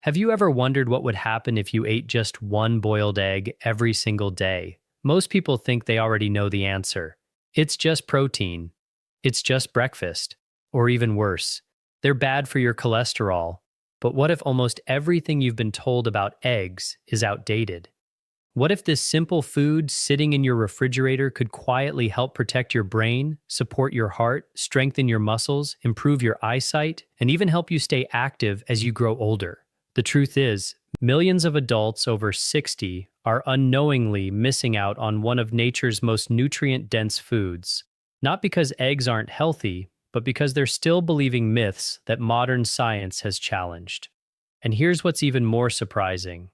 Have you ever wondered what would happen if you ate just one boiled egg every single day? Most people think they already know the answer. It's just protein. It's just breakfast. Or even worse, they're bad for your cholesterol. But what if almost everything you've been told about eggs is outdated? What if this simple food sitting in your refrigerator could quietly help protect your brain, support your heart, strengthen your muscles, improve your eyesight, and even help you stay active as you grow older? The truth is, millions of adults over 60 are unknowingly missing out on one of nature's most nutrient-dense foods. Not because eggs aren't healthy, but because they're still believing myths that modern science has challenged. And here's what's even more surprising.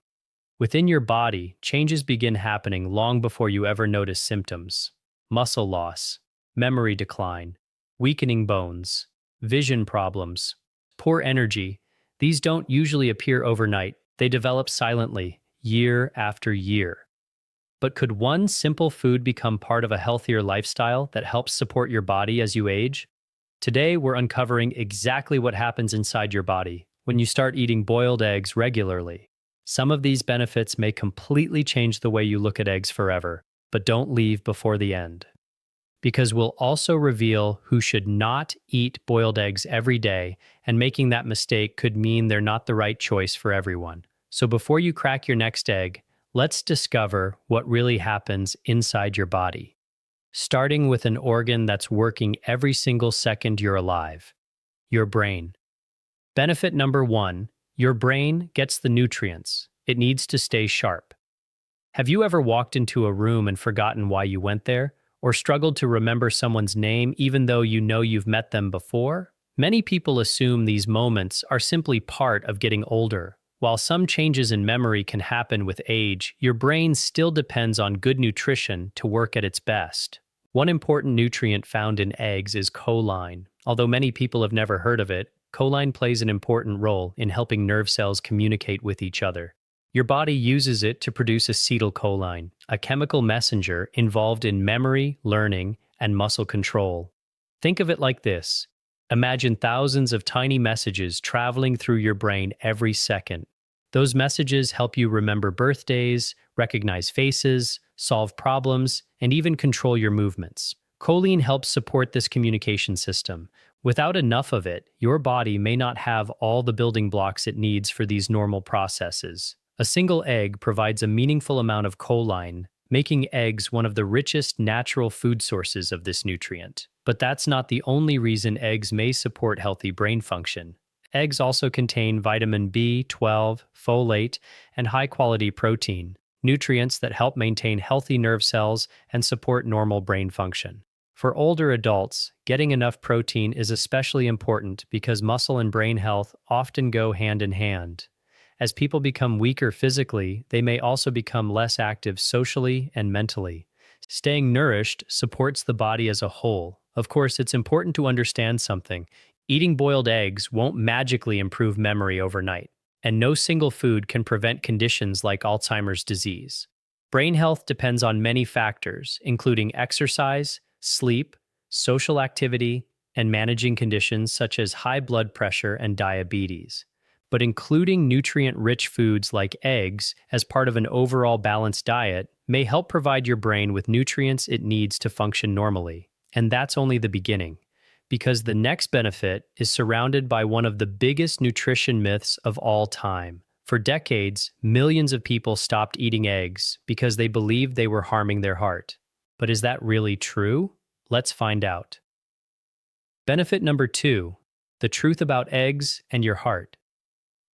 Within your body, changes begin happening long before you ever notice symptoms. Muscle loss, memory decline, weakening bones, vision problems, poor energy. These don't usually appear overnight. They develop silently, year after year. But could one simple food become part of a healthier lifestyle that helps support your body as you age? Today, we're uncovering exactly what happens inside your body when you start eating boiled eggs regularly. Some of these benefits may completely change the way you look at eggs forever, but don't leave before the end. Because we'll also reveal who should not eat boiled eggs every day, and making that mistake could mean they're not the right choice for everyone. So before you crack your next egg, let's discover what really happens inside your body. Starting with an organ that's working every single second you're alive, your brain. Benefit number 1. Your brain gets the nutrients it needs to stay sharp. Have you ever walked into a room and forgotten why you went there, or struggled to remember someone's name even though you know you've met them before? Many people assume these moments are simply part of getting older. While some changes in memory can happen with age, your brain still depends on good nutrition to work at its best. One important nutrient found in eggs is choline. Although many people have never heard of it, choline plays an important role in helping nerve cells communicate with each other. Your body uses it to produce acetylcholine, a chemical messenger involved in memory, learning, and muscle control. Think of it like this. Imagine thousands of tiny messages traveling through your brain every second. Those messages help you remember birthdays, recognize faces, solve problems, and even control your movements. Choline helps support this communication system. Without enough of it, your body may not have all the building blocks it needs for these normal processes. A single egg provides a meaningful amount of choline, making eggs one of the richest natural food sources of this nutrient. But that's not the only reason eggs may support healthy brain function. Eggs also contain vitamin B12, folate, and high-quality protein, nutrients that help maintain healthy nerve cells and support normal brain function. For older adults, getting enough protein is especially important because muscle and brain health often go hand in hand. As people become weaker physically, they may also become less active socially and mentally. Staying nourished supports the body as a whole. Of course, it's important to understand something. Eating boiled eggs won't magically improve memory overnight, and no single food can prevent conditions like Alzheimer's disease. Brain health depends on many factors, including exercise, sleep, social activity, and managing conditions such as high blood pressure and diabetes. But including nutrient-rich foods like eggs as part of an overall balanced diet may help provide your brain with nutrients it needs to function normally. And that's only the beginning, because the next benefit is surrounded by one of the biggest nutrition myths of all time. For decades, millions of people stopped eating eggs because they believed they were harming their heart. But is that really true? Let's find out. Benefit number 2, the truth about eggs and your heart.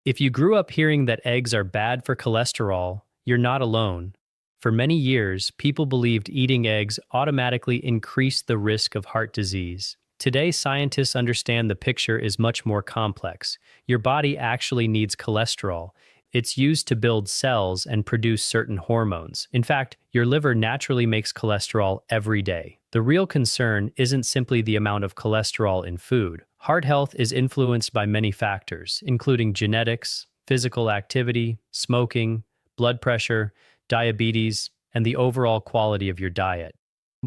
If you grew up hearing that eggs are bad for cholesterol, you're not alone. For many years, people believed eating eggs automatically increased the risk of heart disease. Today, scientists understand the picture is much more complex. Your body actually needs cholesterol. It's used to build cells and produce certain hormones. In fact, your liver naturally makes cholesterol every day. The real concern isn't simply the amount of cholesterol in food. Heart health is influenced by many factors, including genetics, physical activity, smoking, blood pressure, diabetes, and the overall quality of your diet.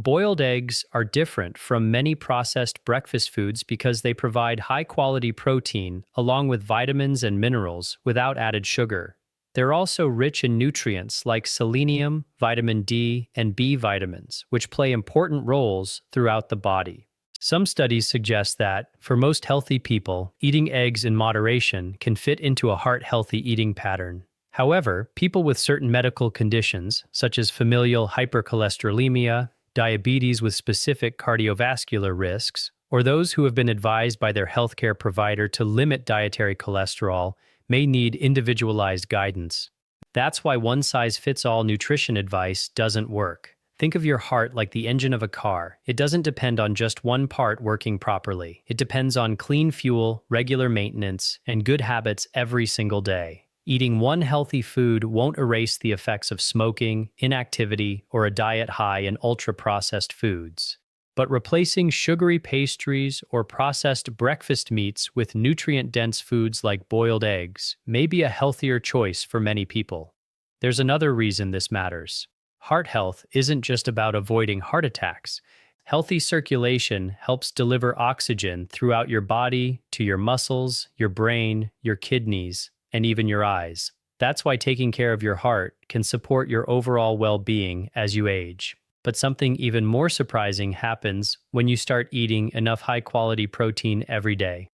Boiled eggs are different from many processed breakfast foods because they provide high-quality protein along with vitamins and minerals without added sugar. They're also rich in nutrients like selenium, vitamin D, and B vitamins, which play important roles throughout the body. Some studies suggest that, for most healthy people, eating eggs in moderation can fit into a heart-healthy eating pattern. However, people with certain medical conditions, such as familial hypercholesterolemia, diabetes with specific cardiovascular risks, or those who have been advised by their healthcare provider to limit dietary cholesterol, may need individualized guidance. That's why one-size-fits-all nutrition advice doesn't work. Think of your heart like the engine of a car. It doesn't depend on just one part working properly. It depends on clean fuel, regular maintenance, and good habits every single day. Eating one healthy food won't erase the effects of smoking, inactivity, or a diet high in ultra-processed foods. But replacing sugary pastries or processed breakfast meats with nutrient-dense foods like boiled eggs may be a healthier choice for many people. There's another reason this matters. Heart health isn't just about avoiding heart attacks. Healthy circulation helps deliver oxygen throughout your body to your muscles, your brain, your kidneys, and even your eyes. That's why taking care of your heart can support your overall well-being as you age. But something even more surprising happens when you start eating enough high-quality protein every day.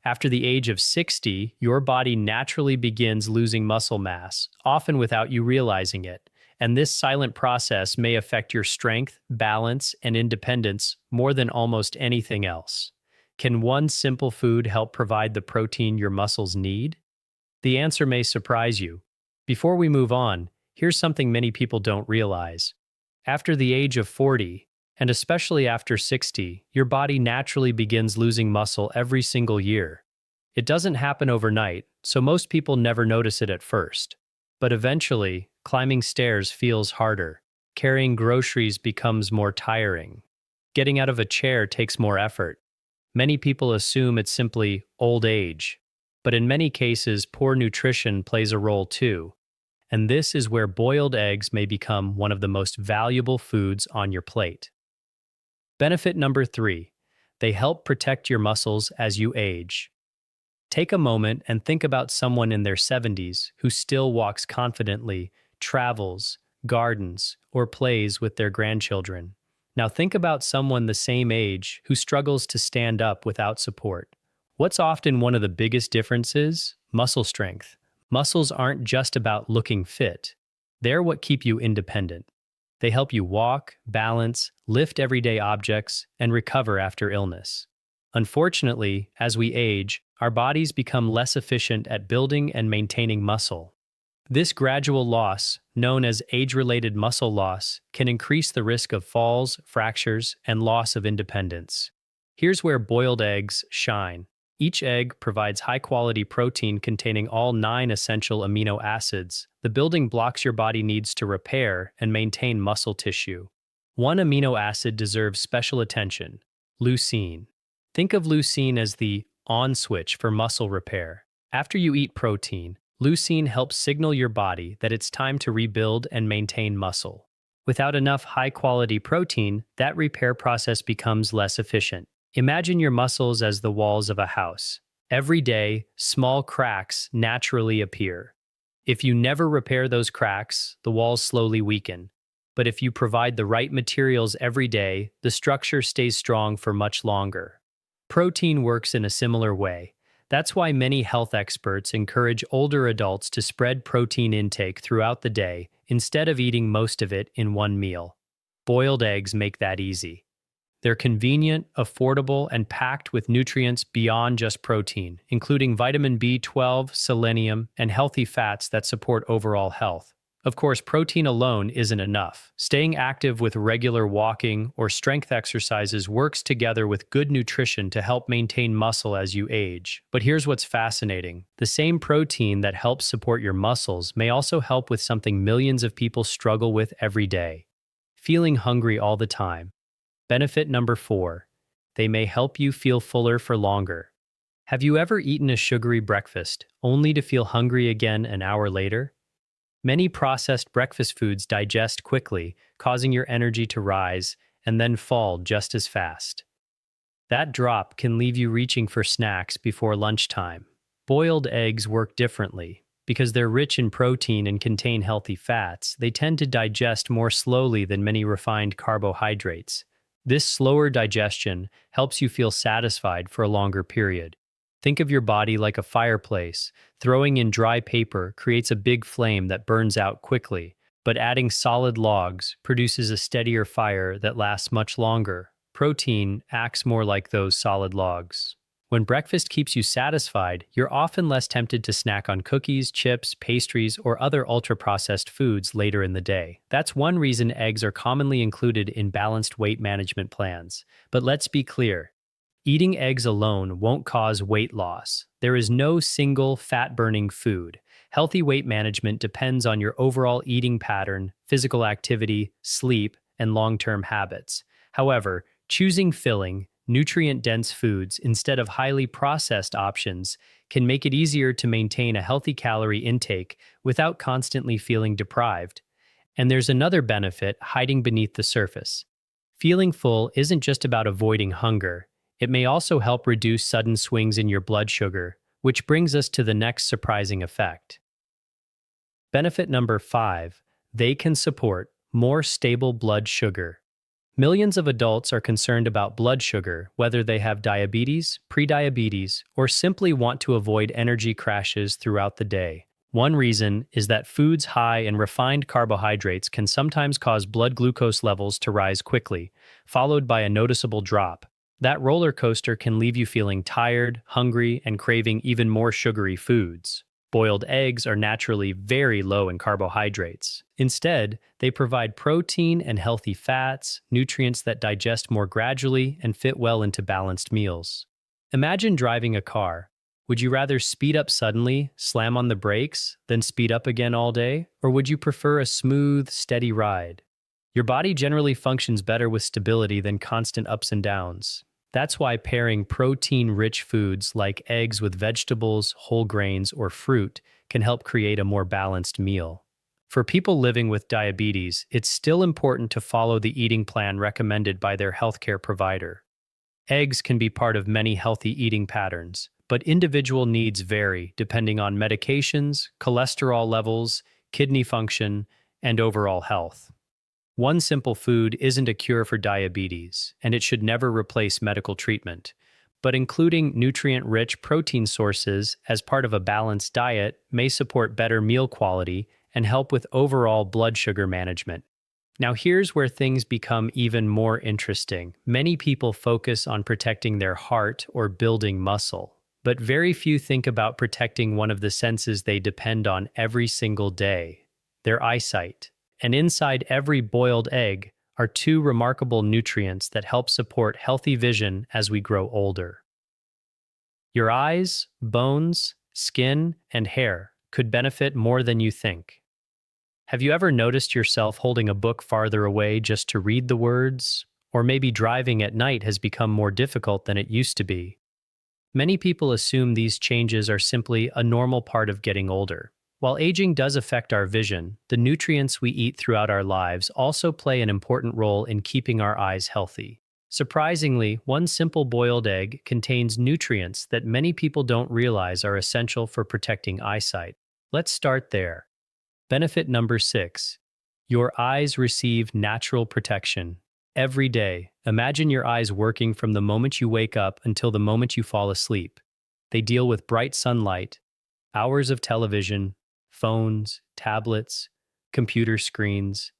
After the age of 60, your body naturally begins losing muscle mass, often without you realizing it. And this silent process may affect your strength, balance, and independence more than almost anything else. Can one simple food help provide the protein your muscles need? The answer may surprise you. Before we move on, here's something many people don't realize. After the age of 40, and especially after 60, your body naturally begins losing muscle every single year. It doesn't happen overnight, so most people never notice it at first. But eventually, climbing stairs feels harder. Carrying groceries becomes more tiring. Getting out of a chair takes more effort. Many people assume it's simply old age. But in many cases, poor nutrition plays a role too. And this is where boiled eggs may become one of the most valuable foods on your plate. Benefit number 3. They help protect your muscles as you age. Take a moment and think about someone in their 70s who still walks confidently, travels, gardens, or plays with their grandchildren. Now think about someone the same age who struggles to stand up without support. What's often one of the biggest differences? Muscle strength. Muscles aren't just about looking fit. They're what keep you independent. They help you walk, balance, lift everyday objects, and recover after illness. Unfortunately, as we age, our bodies become less efficient at building and maintaining muscle. This gradual loss, known as age-related muscle loss, can increase the risk of falls, fractures, and loss of independence. Here's where boiled eggs shine. Each egg provides high-quality protein containing all 9 essential amino acids, the building blocks your body needs to repair and maintain muscle tissue. One amino acid deserves special attention: leucine. Think of leucine as the on switch for muscle repair. After you eat protein, leucine helps signal your body that it's time to rebuild and maintain muscle. Without enough high-quality protein, that repair process becomes less efficient. Imagine your muscles as the walls of a house. Every day, small cracks naturally appear. If you never repair those cracks, the walls slowly weaken. But if you provide the right materials every day, the structure stays strong for much longer. Protein works in a similar way. That's why many health experts encourage older adults to spread protein intake throughout the day instead of eating most of it in one meal. Boiled eggs make that easy. They're convenient, affordable, and packed with nutrients beyond just protein, including vitamin B12, selenium, and healthy fats that support overall health. Of course, protein alone isn't enough. Staying active with regular walking or strength exercises works together with good nutrition to help maintain muscle as you age. But here's what's fascinating. The same protein that helps support your muscles may also help with something millions of people struggle with every day: feeling hungry all the time. Benefit number 4. They may help you feel fuller for longer. Have you ever eaten a sugary breakfast only to feel hungry again an hour later? Many processed breakfast foods digest quickly, causing your energy to rise, and then fall just as fast. That drop can leave you reaching for snacks before lunchtime. Boiled eggs work differently. Because they're rich in protein and contain healthy fats, they tend to digest more slowly than many refined carbohydrates. This slower digestion helps you feel satisfied for a longer period. Think of your body like a fireplace. Throwing in dry paper creates a big flame that burns out quickly, but adding solid logs produces a steadier fire that lasts much longer. Protein acts more like those solid logs. When breakfast keeps you satisfied, you're often less tempted to snack on cookies, chips, pastries, or other ultra-processed foods later in the day. That's one reason eggs are commonly included in balanced weight management plans. But let's be clear, eating eggs alone won't cause weight loss. There is no single fat-burning food. Healthy weight management depends on your overall eating pattern, physical activity, sleep, and long-term habits. However, choosing filling, nutrient-dense foods instead of highly processed options can make it easier to maintain a healthy calorie intake without constantly feeling deprived. And there's another benefit hiding beneath the surface. Feeling full isn't just about avoiding hunger. It may also help reduce sudden swings in your blood sugar, which brings us to the next surprising effect. Benefit number 5, they can support more stable blood sugar. Millions of adults are concerned about blood sugar, whether they have diabetes, prediabetes, or simply want to avoid energy crashes throughout the day. One reason is that foods high in refined carbohydrates can sometimes cause blood glucose levels to rise quickly, followed by a noticeable drop. That roller coaster can leave you feeling tired, hungry, and craving even more sugary foods. Boiled eggs are naturally very low in carbohydrates. Instead, they provide protein and healthy fats, nutrients that digest more gradually and fit well into balanced meals. Imagine driving a car. Would you rather speed up suddenly, slam on the brakes, then speed up again all day? Or would you prefer a smooth, steady ride? Your body generally functions better with stability than constant ups and downs. That's why pairing protein-rich foods like eggs with vegetables, whole grains, or fruit can help create a more balanced meal. For people living with diabetes, it's still important to follow the eating plan recommended by their healthcare provider. Eggs can be part of many healthy eating patterns, but individual needs vary depending on medications, cholesterol levels, kidney function, and overall health. One simple food isn't a cure for diabetes, and it should never replace medical treatment. But including nutrient-rich protein sources as part of a balanced diet may support better meal quality and help with overall blood sugar management. Now here's where things become even more interesting. Many people focus on protecting their heart or building muscle, but very few think about protecting one of the senses they depend on every single day, their eyesight. And inside every boiled egg are 2 remarkable nutrients that help support healthy vision as we grow older. Your eyes, bones, skin, and hair could benefit more than you think. Have you ever noticed yourself holding a book farther away just to read the words? Or maybe driving at night has become more difficult than it used to be. Many people assume these changes are simply a normal part of getting older. While aging does affect our vision, the nutrients we eat throughout our lives also play an important role in keeping our eyes healthy. Surprisingly, one simple boiled egg contains nutrients that many people don't realize are essential for protecting eyesight. Let's start there. Benefit number 6. Your eyes receive natural protection. Every day, imagine your eyes working from the moment you wake up until the moment you fall asleep. They deal with bright sunlight, hours of television, phones, tablets, computer screens.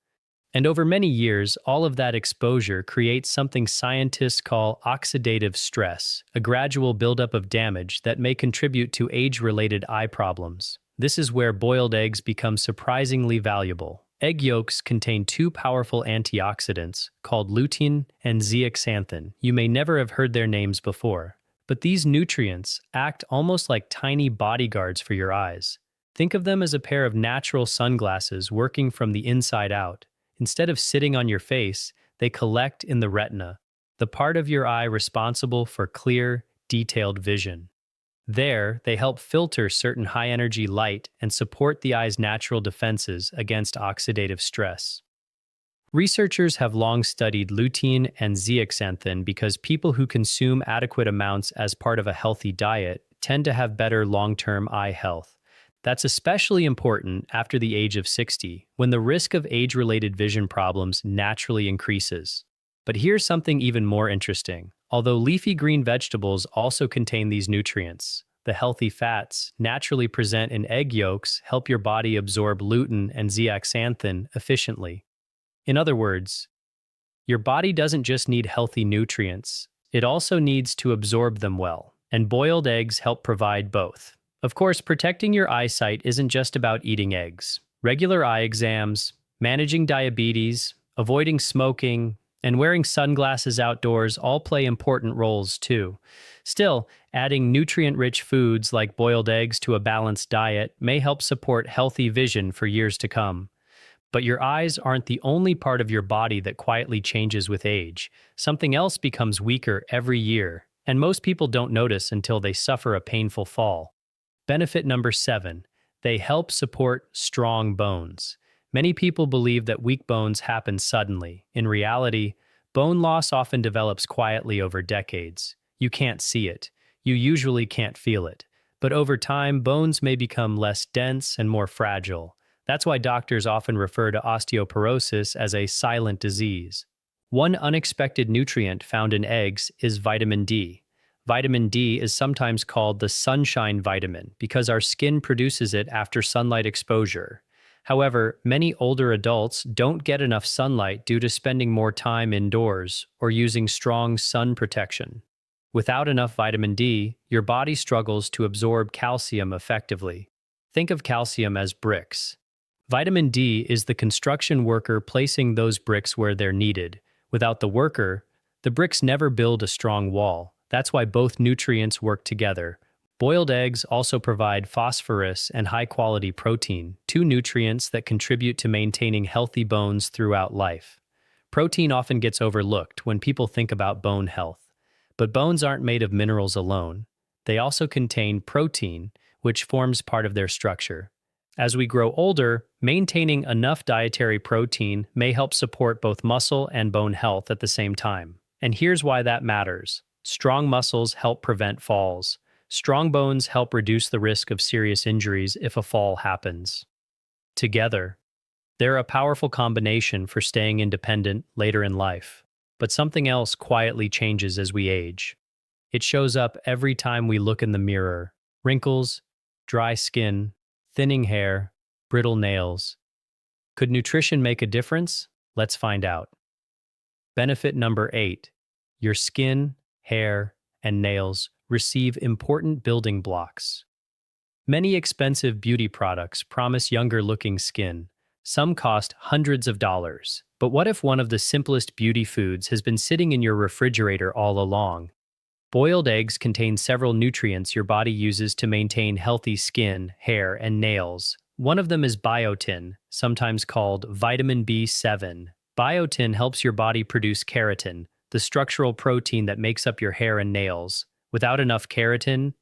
And over many years, all of that exposure creates something scientists call oxidative stress, a gradual buildup of damage that may contribute to age-related eye problems. This is where boiled eggs become surprisingly valuable. Egg yolks contain 2 powerful antioxidants called lutein and zeaxanthin. You may never have heard their names before, but these nutrients act almost like tiny bodyguards for your eyes. Think of them as a pair of natural sunglasses working from the inside out. Instead of sitting on your face, they collect in the retina, the part of your eye responsible for clear, detailed vision. There, they help filter certain high-energy light and support the eye's natural defenses against oxidative stress. Researchers have long studied lutein and zeaxanthin because people who consume adequate amounts as part of a healthy diet tend to have better long-term eye health. That's especially important after the age of 60, when the risk of age-related vision problems naturally increases. But here's something even more interesting. Although leafy green vegetables also contain these nutrients, the healthy fats naturally present in egg yolks help your body absorb lutein and zeaxanthin efficiently. In other words, your body doesn't just need healthy nutrients, it also needs to absorb them well, and boiled eggs help provide both. Of course, protecting your eyesight isn't just about eating eggs. Regular eye exams, managing diabetes, avoiding smoking, and wearing sunglasses outdoors all play important roles too. Still, adding nutrient-rich foods like boiled eggs to a balanced diet may help support healthy vision for years to come. But your eyes aren't the only part of your body that quietly changes with age. Something else becomes weaker every year, and most people don't notice until they suffer a painful fall. Benefit number 7. They help support strong bones. Many people believe that weak bones happen suddenly. In reality, bone loss often develops quietly over decades. You can't see it. You usually can't feel it. But over time, bones may become less dense and more fragile. That's why doctors often refer to osteoporosis as a silent disease. One unexpected nutrient found in eggs is vitamin D. Vitamin D is sometimes called the sunshine vitamin because our skin produces it after sunlight exposure. However, many older adults don't get enough sunlight due to spending more time indoors or using strong sun protection. Without enough vitamin D, your body struggles to absorb calcium effectively. Think of calcium as bricks. Vitamin D is the construction worker placing those bricks where they're needed. Without the worker, the bricks never build a strong wall. That's why both nutrients work together. Boiled eggs also provide phosphorus and high-quality protein, two nutrients that contribute to maintaining healthy bones throughout life. Protein often gets overlooked when people think about bone health. But bones aren't made of minerals alone. They also contain protein, which forms part of their structure. As we grow older, maintaining enough dietary protein may help support both muscle and bone health at the same time. And here's why that matters. Strong muscles help prevent falls. Strong bones help reduce the risk of serious injuries if a fall happens. Together, they're a powerful combination for staying independent later in life. But something else quietly changes as we age. It shows up every time we look in the mirror. Wrinkles, dry skin, thinning hair, brittle nails. Could nutrition make a difference? Let's find out. Benefit number 8. Your skin, hair, and nails receive important building blocks. Many expensive beauty products promise younger-looking skin. Some cost hundreds of dollars. But what if one of the simplest beauty foods has been sitting in your refrigerator all along? Boiled eggs contain several nutrients your body uses to maintain healthy skin, hair, and nails. One of them is biotin, sometimes called vitamin B7. Biotin helps your body produce keratin, the structural protein that makes up your hair and nails. Without enough keratin,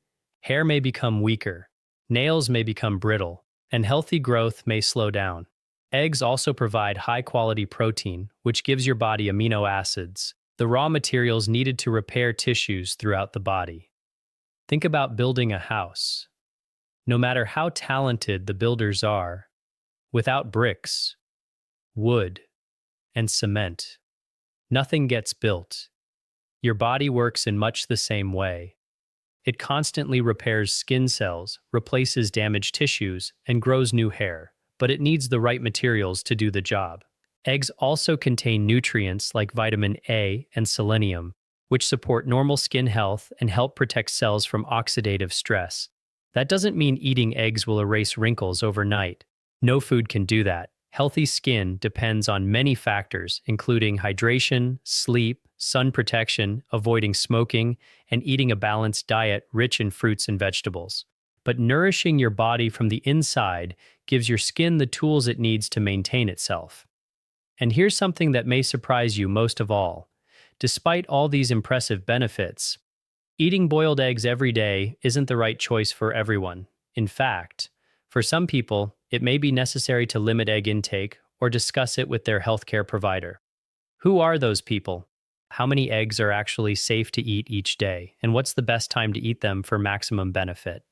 hair may become weaker, nails may become brittle, and healthy growth may slow down. Eggs also provide high-quality protein, which gives your body amino acids, the raw materials needed to repair tissues throughout the body. Think about building a house. No matter how talented the builders are, without bricks, wood, and cement, nothing gets built. Your body works in much the same way. It constantly repairs skin cells, replaces damaged tissues, and grows new hair, but it needs the right materials to do the job. Eggs also contain nutrients like vitamin A and selenium, which support normal skin health and help protect cells from oxidative stress. That doesn't mean eating eggs will erase wrinkles overnight. No food can do that. Healthy skin depends on many factors, including hydration, sleep, sun protection, avoiding smoking, and eating a balanced diet rich in fruits and vegetables. But nourishing your body from the inside gives your skin the tools it needs to maintain itself. And here's something that may surprise you most of all. Despite all these impressive benefits, eating boiled eggs every day isn't the right choice for everyone. In fact, for some people, it may be necessary to limit egg intake or discuss it with their healthcare provider. Who are those people? How many eggs are actually safe to eat each day? And what's the best time to eat them for maximum benefit?